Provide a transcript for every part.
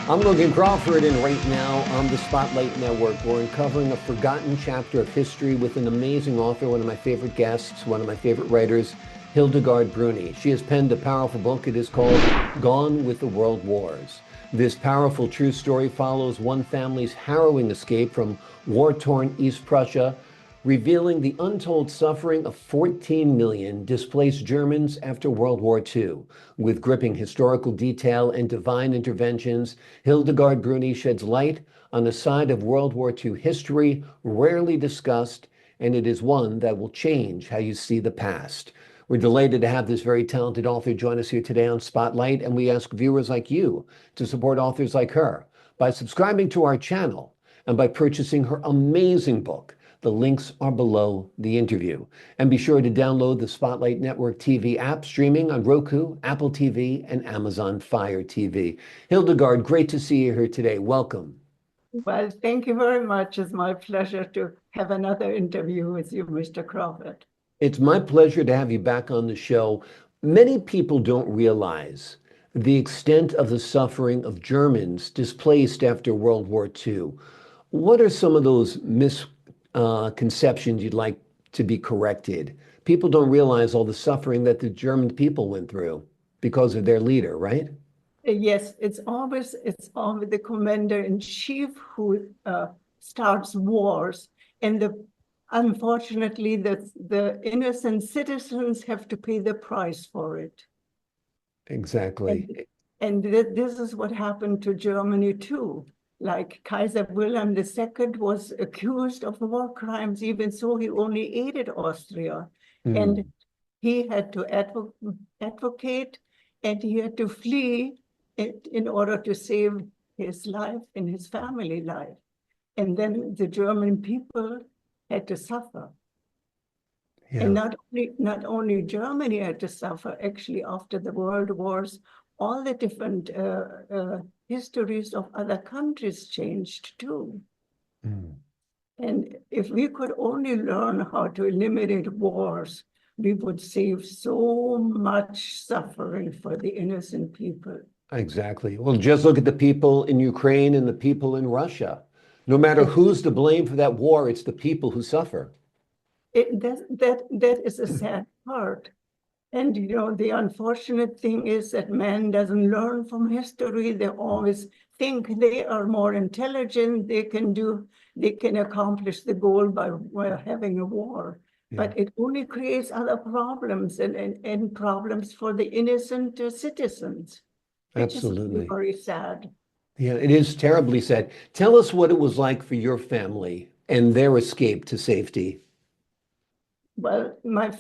I'm Logan Crawford, and right now on the Spotlight Network, we're uncovering a forgotten chapter of history with an amazing author, one of my favorite guests, one of my favorite writers, Hildegard Bruni. She has penned a powerful book. It is called Gone with the World Wars. This powerful true story follows one family's harrowing escape from war-torn East Prussia, revealing the untold suffering of 14 million displaced Germans after World War II. With gripping historical detail and divine interventions, Hildegard Bruni sheds light on a side of World War II history rarely discussed, and it is one that will change how you see the past. We're delighted to have this very talented author join us here today on Spotlight, and we ask viewers like you to support authors like her by subscribing to our channel and by purchasing her amazing book. The links are below the interview. And be sure to download the Spotlight Network TV app, streaming on Roku, Apple TV, and Amazon Fire TV. Hildegard, great to see you here today. Welcome. Well, thank you very much. It's my pleasure to have another interview with you, Mr. Crawford. It's my pleasure to have you back on the show. Many people don't realize the extent of the suffering of Germans displaced after World War II. What are some of those misconceptions you'd like to be corrected? People don't realize all the suffering that the German people went through because of their leader, right? Yes, it's always the commander-in-chief who starts wars, and unfortunately, the innocent citizens have to pay the price for it. Exactly. And this is what happened to Germany too. Like Kaiser Wilhelm II was accused of war crimes, even so he only aided Austria. And he had to advocate, and he had to flee in order to save his life and his family life. And then the German people had to suffer. Yeah. And not only Germany had to suffer, actually after the world wars, all the different histories of other countries changed too. And if we could only learn how to eliminate wars, we would save so much suffering for the innocent people. Exactly. Well, just look at the people in Ukraine and the people in Russia. No matter who's to blame for that war, it's the people who suffer. That is a sad part. And you know, the unfortunate thing is that man doesn't learn from history. They always think they are more intelligent. They can accomplish the goal by having a war. Yeah. But it only creates other problems and problems for the innocent citizens. Absolutely. Which is very sad. Yeah, it is terribly sad. Tell us what it was like for your family and their escape to safety. Well, my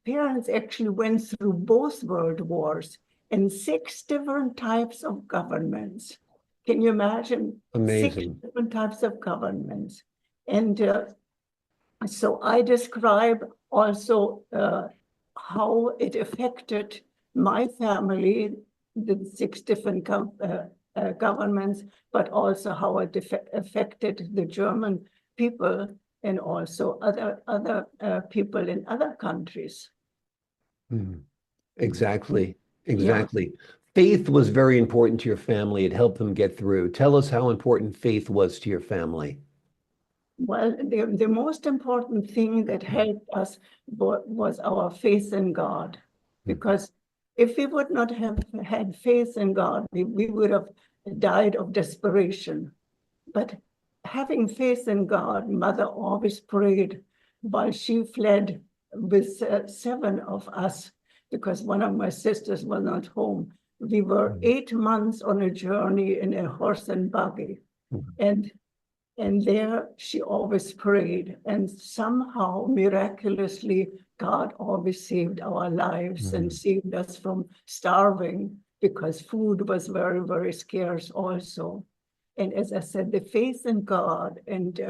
parents actually went through both world wars and 6 different types of governments. Can you imagine? Amazing. 6 different types of governments. And so I describe also how it affected my family, the 6 different governments, but also how it affected the German people and also other people in other countries. Exactly. Yeah. Faith was very important to your family. It helped them get through. Tell us how important faith was to your family. Well, the most important thing that helped us was our faith in God. Because if we would not have had faith in God, we would have died of desperation. But having faith in God, Mother always prayed while she fled with 7 of us, because one of my sisters was not home. We were 8 months on a journey in a horse and buggy. And there she always prayed. And somehow, miraculously, God always saved our lives and saved us from starving, because food was very, very scarce also. And as I said, the faith in God and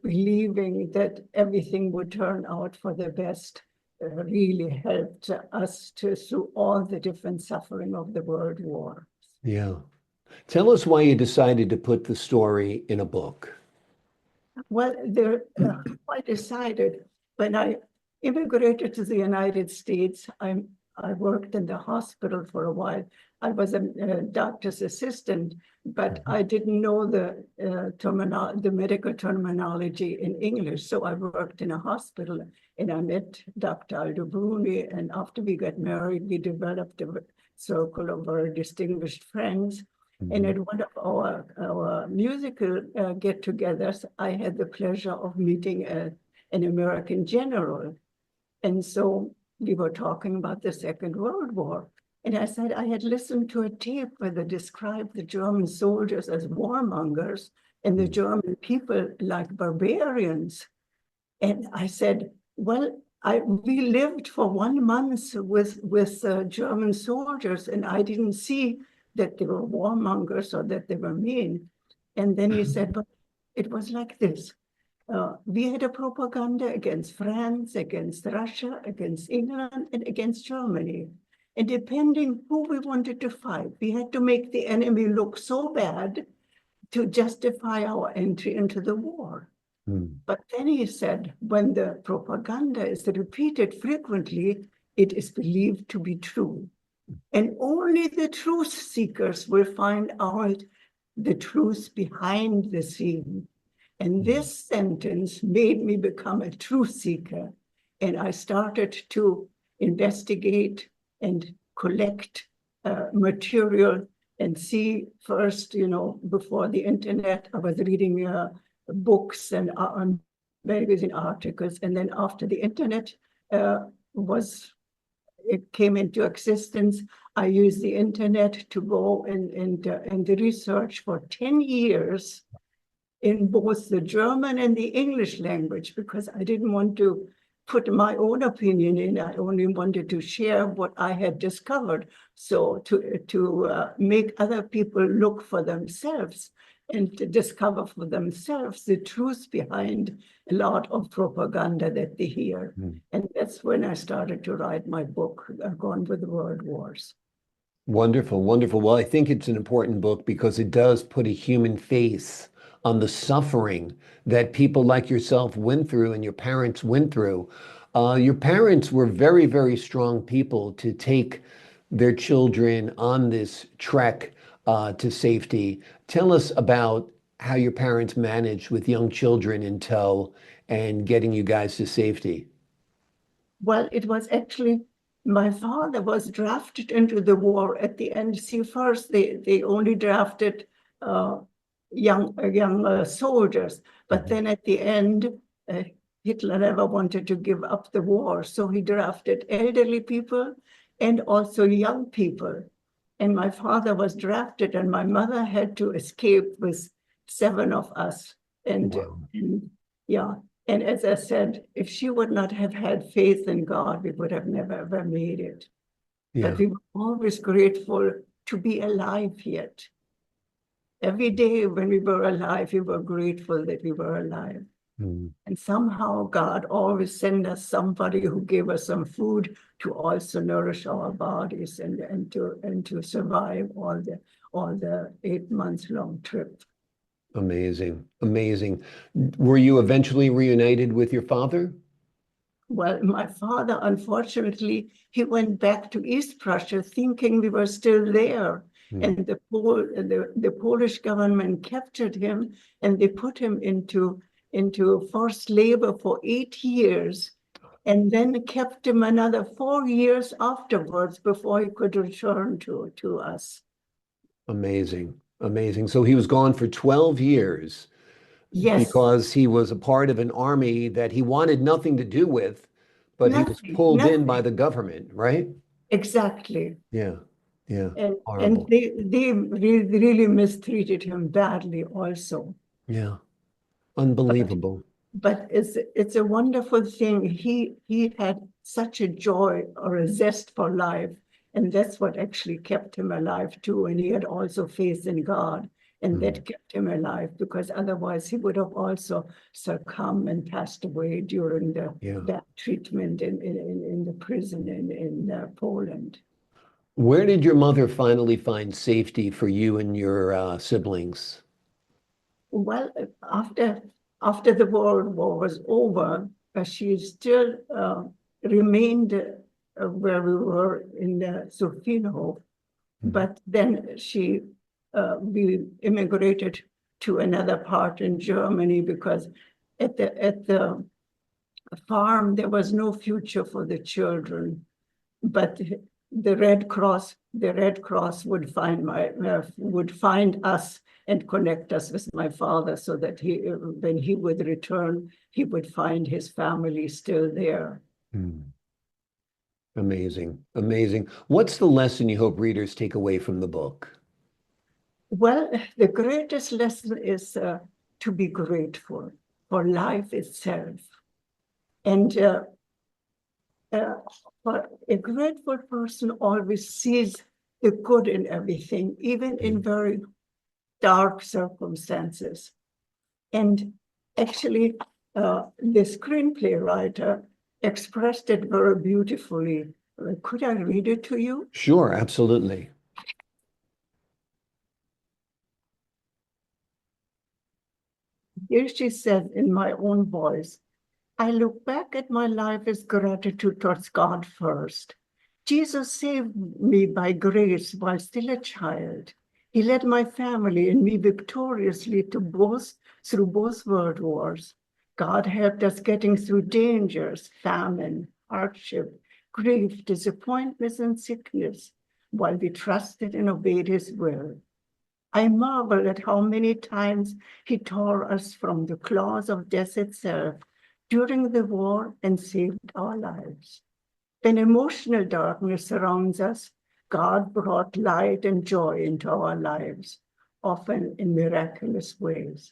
believing that everything would turn out for the best really helped us through all the different suffering of the world war. Yeah. Tell us why you decided to put the story in a book. Well, I decided when I immigrated to the United States, I worked in the hospital for a while. I was a doctor's assistant, but I didn't know the medical terminology in English. So I worked in a hospital, and I met Dr. Hildegard Bruni. And after we got married, we developed a circle of very distinguished friends. And at one of our musical get-togethers, I had the pleasure of meeting an American general. And so we were talking about the Second World War. And I said I had listened to a tape where they described the German soldiers as warmongers and the German people like barbarians. And I said, well, we lived for 1 month with German soldiers, and I didn't see that they were warmongers or that they were mean. And then he said, but it was like this. We had a propaganda against France, against Russia, against England, and against Germany. And depending who we wanted to fight, we had to make the enemy look so bad to justify our entry into the war. But then he said, when the propaganda is repeated frequently, it is believed to be true. And only the truth seekers will find out the truth behind the scene. And this sentence made me become a truth seeker. And I started to investigate and collect material and see first, before the internet, I was reading books and magazine articles. And then after the internet it came into existence, I used the internet to go and research for 10 years in both the German and the English language, because I didn't want to put my own opinion in. I only wanted to share what I had discovered. So to make other people look for themselves and to discover for themselves the truth behind a lot of propaganda that they hear. And that's when I started to write my book, Gone with the World Wars. Wonderful, wonderful. Well, I think it's an important book because it does put a human face on the suffering that people like yourself went through and your parents went through. Your parents were very, very strong people to take their children on this trek to safety. Tell us about how your parents managed with young children in tow and getting you guys to safety. Well, it was actually, my father was drafted into the war at the end. See, first they only drafted young soldiers, but then at the end, Hitler never wanted to give up the war, so he drafted elderly people and also young people. And my father was drafted, and my mother had to escape with 7 of us. And yeah. And as I said, if she would not have had faith in God, we would have never, ever made it. Yeah. But we were always grateful to be alive yet. Every day when we were alive, we were grateful that we were alive. And somehow God always sent us somebody who gave us some food to also nourish our bodies and to survive all the 8 months long trip. Amazing, amazing. Were you eventually reunited with your father? Well, my father, unfortunately, he went back to East Prussia thinking we were still there. And the Polish government captured him, and they put him into forced labor for 8 years, and then kept him another 4 years afterwards before he could return to us. Amazing, amazing. So he was gone for 12 years. Yes. Because he was a part of an army that he wanted nothing to do with, but he was pulled in by the government, right? Exactly. Yeah, yeah. And they really mistreated him badly also. Yeah, unbelievable. But it's a wonderful thing. He had such a joy or a zest for life, and that's what actually kept him alive too. And he had also faith in God, and that kept him alive, because otherwise he would have also succumbed and passed away during that treatment in the prison in Poland. Where did your mother finally find safety for you and your siblings? Well, after the World War was over, she still remained where we were in Sofino, but then we immigrated to another part in Germany because at the farm there was no future for the children. But the Red Cross would find us and connect us with my father, so that when he would return, he would find his family still there. Amazing, amazing. What's the lesson you hope readers take away from the book? Well, the greatest lesson is to be grateful for life itself. And for a grateful person always sees the good in everything, even in very dark circumstances. And actually, the screenplay writer expressed it very beautifully. Could I read it to you? Sure, absolutely. Here she said in my own voice, I look back at my life as gratitude towards God first. Jesus saved me by grace while still a child. He led my family and me victoriously through both world wars. God helped us getting through dangers, famine, hardship, grief, disappointments, and sickness, while we trusted and obeyed his will. I marvel at how many times he tore us from the claws of death itself during the war and saved our lives. When emotional darkness surrounds us, God brought light and joy into our lives, often in miraculous ways.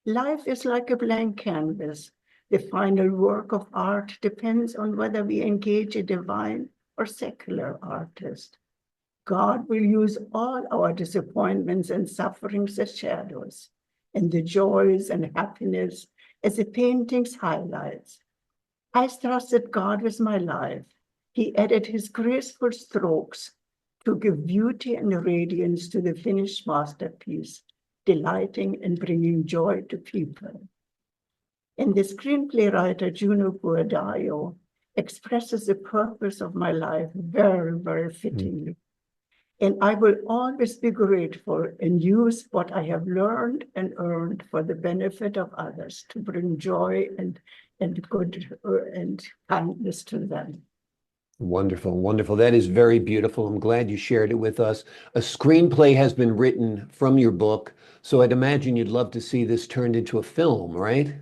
Life is like a blank canvas. The final work of art depends on whether we engage a divine or secular artist. God will use all our disappointments and sufferings as shadows, and the joys and happiness as the painting's highlights. I trusted God with my life. He added his graceful strokes to give beauty and radiance to the finished masterpiece, delighting and bringing joy to people. And the screenplay writer, Juno Guadaio, expresses the purpose of my life very, very fittingly. And I will always be grateful and use what I have learned and earned for the benefit of others to bring joy and good and kindness to them. Wonderful, wonderful. That is very beautiful. I'm glad you shared it with us. A screenplay has been written from your book, so I'd imagine you'd love to see this turned into a film, right?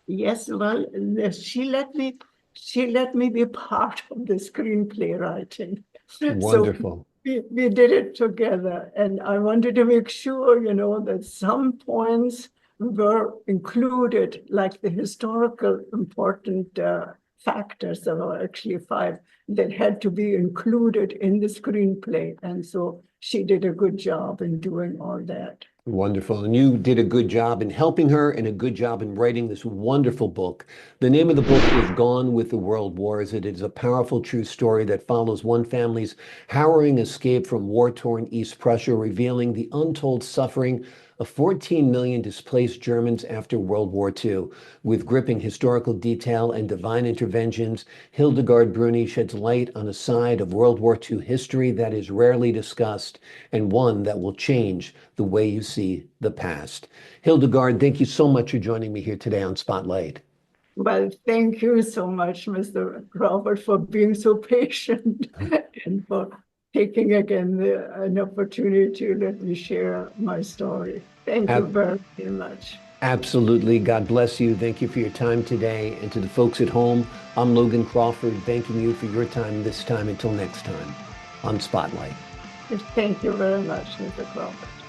Yes, well, she let me be part of the screenplay writing. Wonderful. So we did it together, and I wanted to make sure, that some points were included, like the historical important factors. There were actually 5 that had to be included in the screenplay, and so she did a good job in doing all that. Wonderful. And you did a good job in helping her and a good job in writing this wonderful book. The name of the book is Gone with the World Wars. It is a powerful true story that follows one family's harrowing escape from war-torn East Prussia, revealing the untold suffering of 14 million displaced Germans after World War II. With gripping historical detail and divine interventions, Hildegard Bruni sheds light on a side of World War II history that is rarely discussed, and one that will change the way you see the past. Hildegard, thank you so much for joining me here today on Spotlight. Well, thank you so much, Mr. Crawford, for being so patient and for taking again an opportunity to let me share my story. Thank you very, very much. Absolutely. God bless you. Thank you for your time today. And to the folks at home, I'm Logan Crawford, thanking you for your time this time. Until next time on Spotlight. Thank you very much, Mr. Crawford.